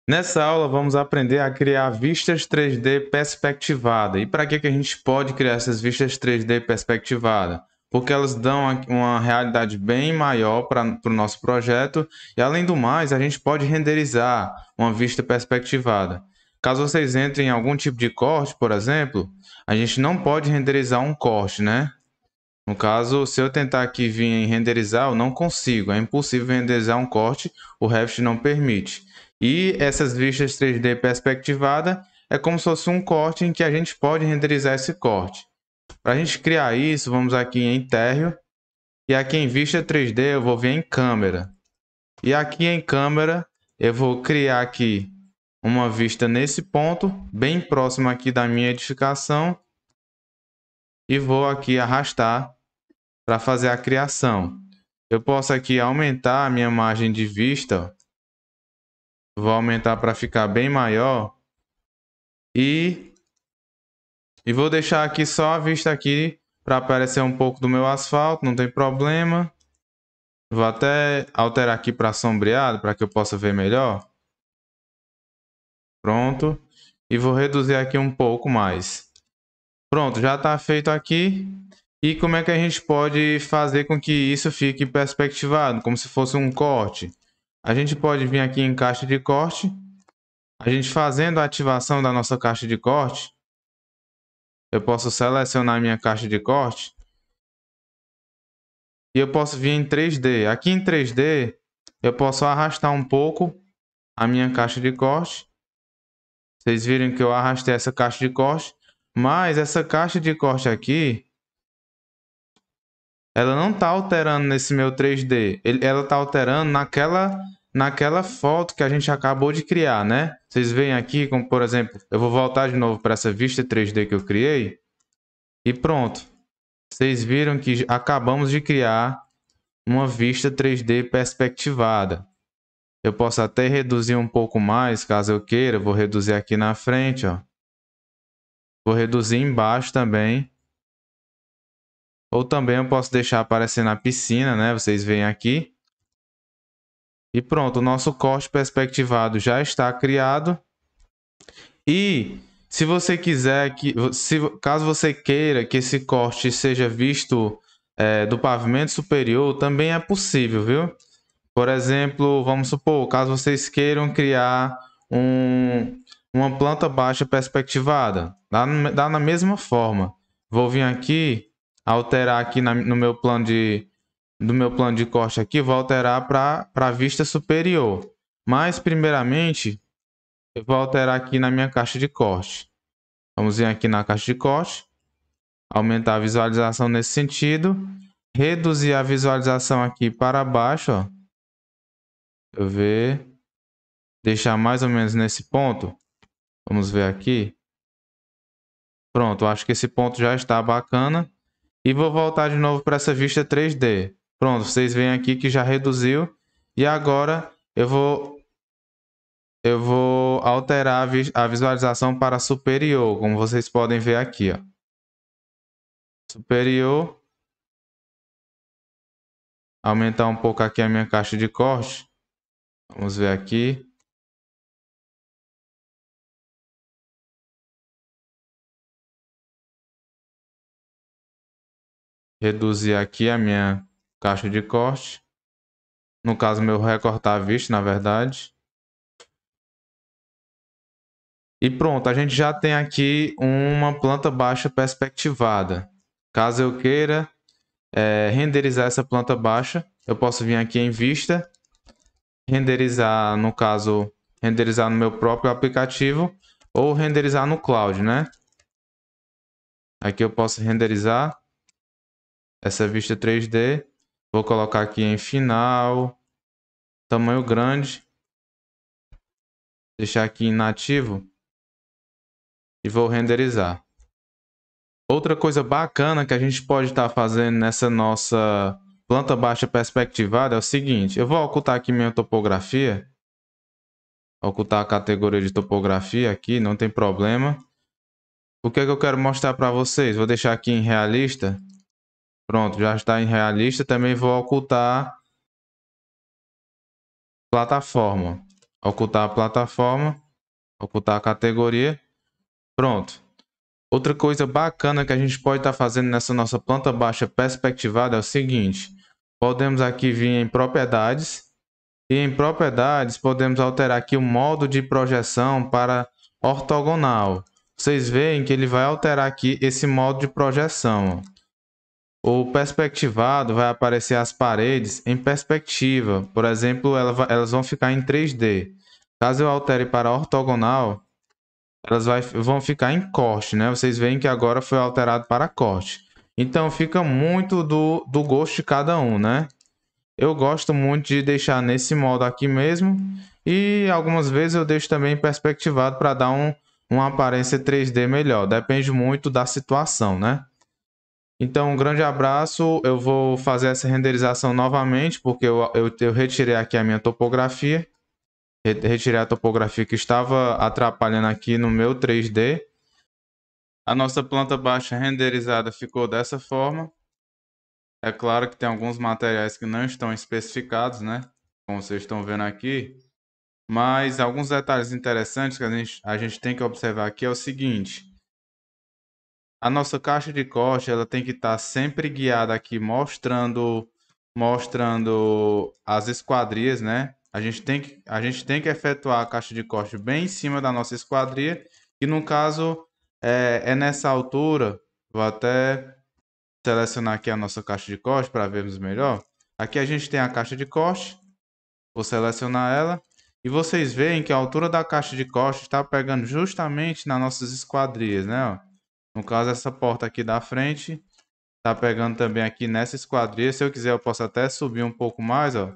Nessa aula vamos aprender a criar vistas 3D perspectivada. E para que a gente pode criar essas vistas 3D perspectivada? Porque elas dão uma realidade bem maior para o nosso projeto e, além do mais, a gente pode renderizar uma vista perspectivada. Caso vocês entrem em algum tipo de corte, por exemplo, a gente não pode renderizar um corte, né? No caso, se eu tentar aqui vir em renderizar, eu não consigo. É impossível renderizar um corte, o Revit não permite. E essas vistas 3D perspectivada é como se fosse um corte em que a gente pode renderizar esse corte. Para a gente criar isso, vamos aqui em térreo. E aqui em vista 3D eu vou vir em câmera. E aqui em câmera eu vou criar aqui uma vista nesse ponto, bem próximo aqui da minha edificação. E vou aqui arrastar para fazer a criação. Eu posso aqui aumentar a minha margem de vista. Vou aumentar para ficar bem maior. E vou deixar aqui só a vista aqui para aparecer um pouco do meu asfalto, não tem problema. Vou até alterar aqui para sombreado, para que eu possa ver melhor. Pronto. E vou reduzir aqui um pouco mais. Pronto, já está feito aqui. E como é que a gente pode fazer com que isso fique perspectivado, como se fosse um corte? A gente pode vir aqui em caixa de corte. A gente fazendo a ativação da nossa caixa de corte, eu posso selecionar a minha caixa de corte e eu posso vir em 3D. Aqui em 3D, eu posso arrastar um pouco a minha caixa de corte. Vocês viram que eu arrastei essa caixa de corte, mas essa caixa de corte aqui, ela não está alterando nesse meu 3D. Ela está alterando naquela foto que a gente acabou de criar, né? Vocês veem aqui, como por exemplo, eu vou voltar de novo para essa vista 3D que eu criei. E pronto. Vocês viram que acabamos de criar uma vista 3D perspectivada. Eu posso até reduzir um pouco mais, caso eu queira. Vou reduzir aqui na frente, ó. Vou reduzir embaixo também. Ou também eu posso deixar aparecer na piscina, né? Vocês veem aqui. E pronto, o nosso corte perspectivado já está criado. E se você quiser caso você queira que esse corte seja visto do pavimento superior, também é possível, viu? Por exemplo, vamos supor, caso vocês queiram criar uma planta baixa perspectivada, dá na mesma forma. Vou vir aqui, alterar aqui no meu plano de corte aqui, vou alterar para a vista superior. Mas, primeiramente, eu vou alterar aqui na minha caixa de corte. Vamos vir aqui na caixa de corte, aumentar a visualização nesse sentido, reduzir a visualização aqui para baixo, ó. Eu ver, deixar mais ou menos nesse ponto. Vamos ver aqui. Pronto, acho que esse ponto já está bacana. E vou voltar de novo para essa vista 3D. Pronto, vocês veem aqui que já reduziu. E agora eu vou alterar a visualização para superior, como vocês podem ver aqui, ó. Superior. Aumentar um pouco aqui a minha caixa de corte. Vamos ver aqui. Reduzir aqui a minha caixa de corte. No caso, meu recortar a vista, na verdade. E pronto, a gente já tem aqui uma planta baixa perspectivada. Caso eu queira renderizar essa planta baixa, eu posso vir aqui em vista, renderizar, no caso, renderizar no meu próprio aplicativo ou renderizar no cloud, né? Aqui eu posso renderizar essa vista 3D. Vou colocar aqui em final, tamanho grande, deixar aqui em nativo e vou renderizar. Outra coisa bacana que a gente pode estar fazendo nessa nossa planta baixa perspectivada é o seguinte. Eu vou ocultar aqui minha topografia. Ocultar a categoria de topografia aqui, não tem problema. O que é que eu quero mostrar para vocês? Vou deixar aqui em realista. Pronto, já está em realista. Também vou ocultar plataforma. Ocultar a plataforma, ocultar a categoria. Pronto. Outra coisa bacana que a gente pode estar fazendo nessa nossa planta baixa perspectivada é o seguinte. Podemos aqui vir em propriedades. E em propriedades podemos alterar aqui o modo de projeção para ortogonal. Vocês veem que ele vai alterar aqui esse modo de projeção. O perspectivado vai aparecer as paredes em perspectiva. Por exemplo, elas vão ficar em 3D. Caso eu altere para ortogonal, elas vão ficar em corte, né? Vocês veem que agora foi alterado para corte. Então fica muito do gosto de cada um, né? Eu gosto muito de deixar nesse modo aqui mesmo. E algumas vezes eu deixo também perspectivado para dar uma aparência 3D melhor. Depende muito da situação, né? Então, um grande abraço. Eu vou fazer essa renderização novamente, porque eu retirei aqui a minha topografia. Retirei a topografia que estava atrapalhando aqui no meu 3D. A nossa planta baixa renderizada ficou dessa forma. É claro que tem alguns materiais que não estão especificados, né? Como vocês estão vendo aqui. Mas alguns detalhes interessantes que a gente tem que observar aqui é o seguinte. A nossa caixa de corte ela tem que estar sempre guiada aqui mostrando as esquadrias, né? A gente tem que efetuar a caixa de corte bem em cima da nossa esquadria. E no caso é nessa altura. Vou até selecionar aqui a nossa caixa de corte para vermos melhor. Aqui a gente tem a caixa de corte. Vou selecionar ela. E vocês veem que a altura da caixa de corte está pegando justamente nas nossas esquadrias, né? Ó. No caso, essa porta aqui da frente está pegando também aqui nessa esquadria. Se eu quiser, eu posso até subir um pouco mais, ó,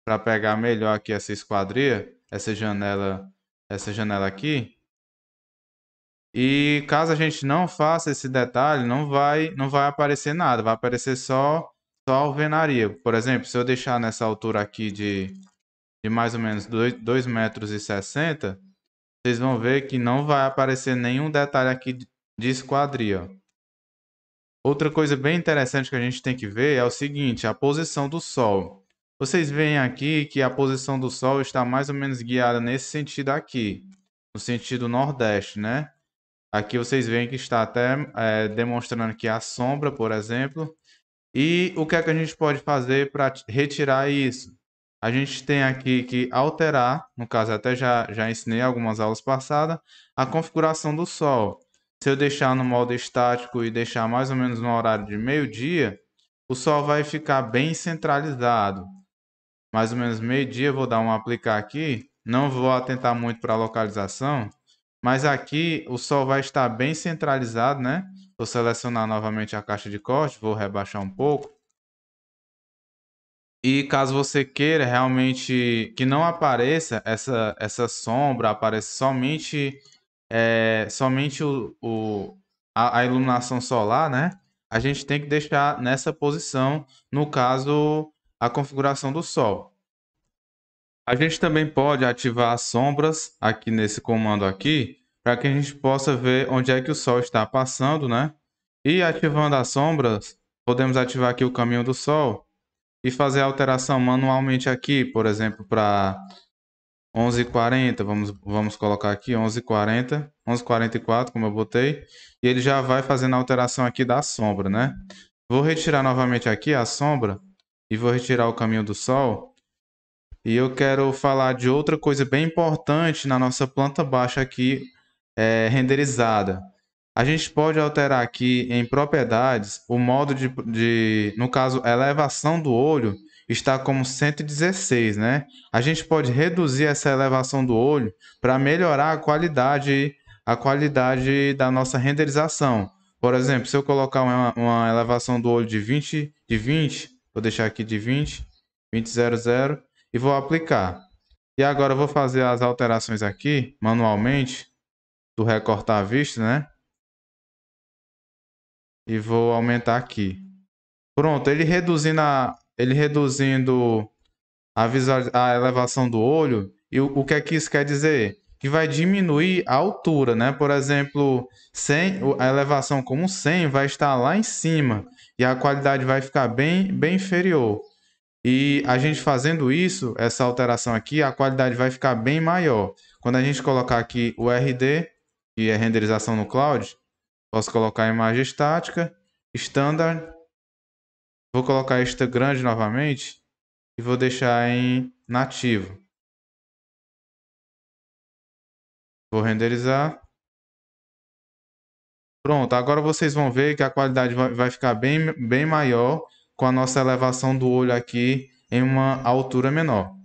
para pegar melhor aqui essa esquadria, essa janela aqui. E caso a gente não faça esse detalhe, não vai aparecer nada, vai aparecer só a alvenaria. Por exemplo, se eu deixar nessa altura aqui de mais ou menos 2,60 metros, vocês vão ver que não vai aparecer nenhum detalhe aqui de esquadria. Outra coisa bem interessante que a gente tem que ver é o seguinte, a posição do Sol. Vocês veem aqui que a posição do Sol está mais ou menos guiada nesse sentido aqui, no sentido nordeste, né? Aqui vocês veem que está até demonstrando aqui a sombra, por exemplo. E o que é que a gente pode fazer para retirar isso? A gente tem aqui que alterar, no caso até já ensinei algumas aulas passadas, a configuração do Sol. Se eu deixar no modo estático e deixar mais ou menos no horário de meio-dia, o Sol vai ficar bem centralizado. Mais ou menos meio-dia, vou dar um aplicar aqui. Não vou atentar muito para a localização, mas aqui o Sol vai estar bem centralizado, né? Vou selecionar novamente a caixa de corte, vou rebaixar um pouco. E caso você queira realmente que não apareça essa sombra, apareça somente a iluminação solar, né? A gente tem que deixar nessa posição, no caso, a configuração do Sol. A gente também pode ativar as sombras aqui nesse comando aqui, para que a gente possa ver onde é que o Sol está passando, né? E ativando as sombras, podemos ativar aqui o caminho do Sol e fazer a alteração manualmente aqui, por exemplo, para 11h40, vamos colocar aqui 11h40, 11h44, como eu botei, e ele já vai fazendo a alteração aqui da sombra, né? Vou retirar novamente aqui a sombra e vou retirar o caminho do Sol. E eu quero falar de outra coisa bem importante na nossa planta baixa aqui, renderizada. A gente pode alterar aqui em propriedades o modo no caso, a elevação do olho está como 116, né? A gente pode reduzir essa elevação do olho para melhorar a qualidade da nossa renderização. Por exemplo, se eu colocar uma elevação do olho de 20, vou deixar aqui de 20, 20,00 e vou aplicar. E agora eu vou fazer as alterações aqui manualmente do recortar a vista, né? E vou aumentar aqui. Pronto, ele reduzindo a elevação do olho. E o que é que isso quer dizer? Que vai diminuir a altura, né? Por exemplo, 100, a elevação como 100 vai estar lá em cima e a qualidade vai ficar bem inferior. E a gente fazendo isso, essa alteração aqui, a qualidade vai ficar bem maior. Quando a gente colocar aqui o RD, que é renderização no cloud, posso colocar a imagem estática, standard, vou colocar esta grande novamente e vou deixar em nativo. Vou renderizar. Pronto, agora vocês vão ver que a qualidade vai ficar bem maior com a nossa elevação do olho aqui em uma altura menor.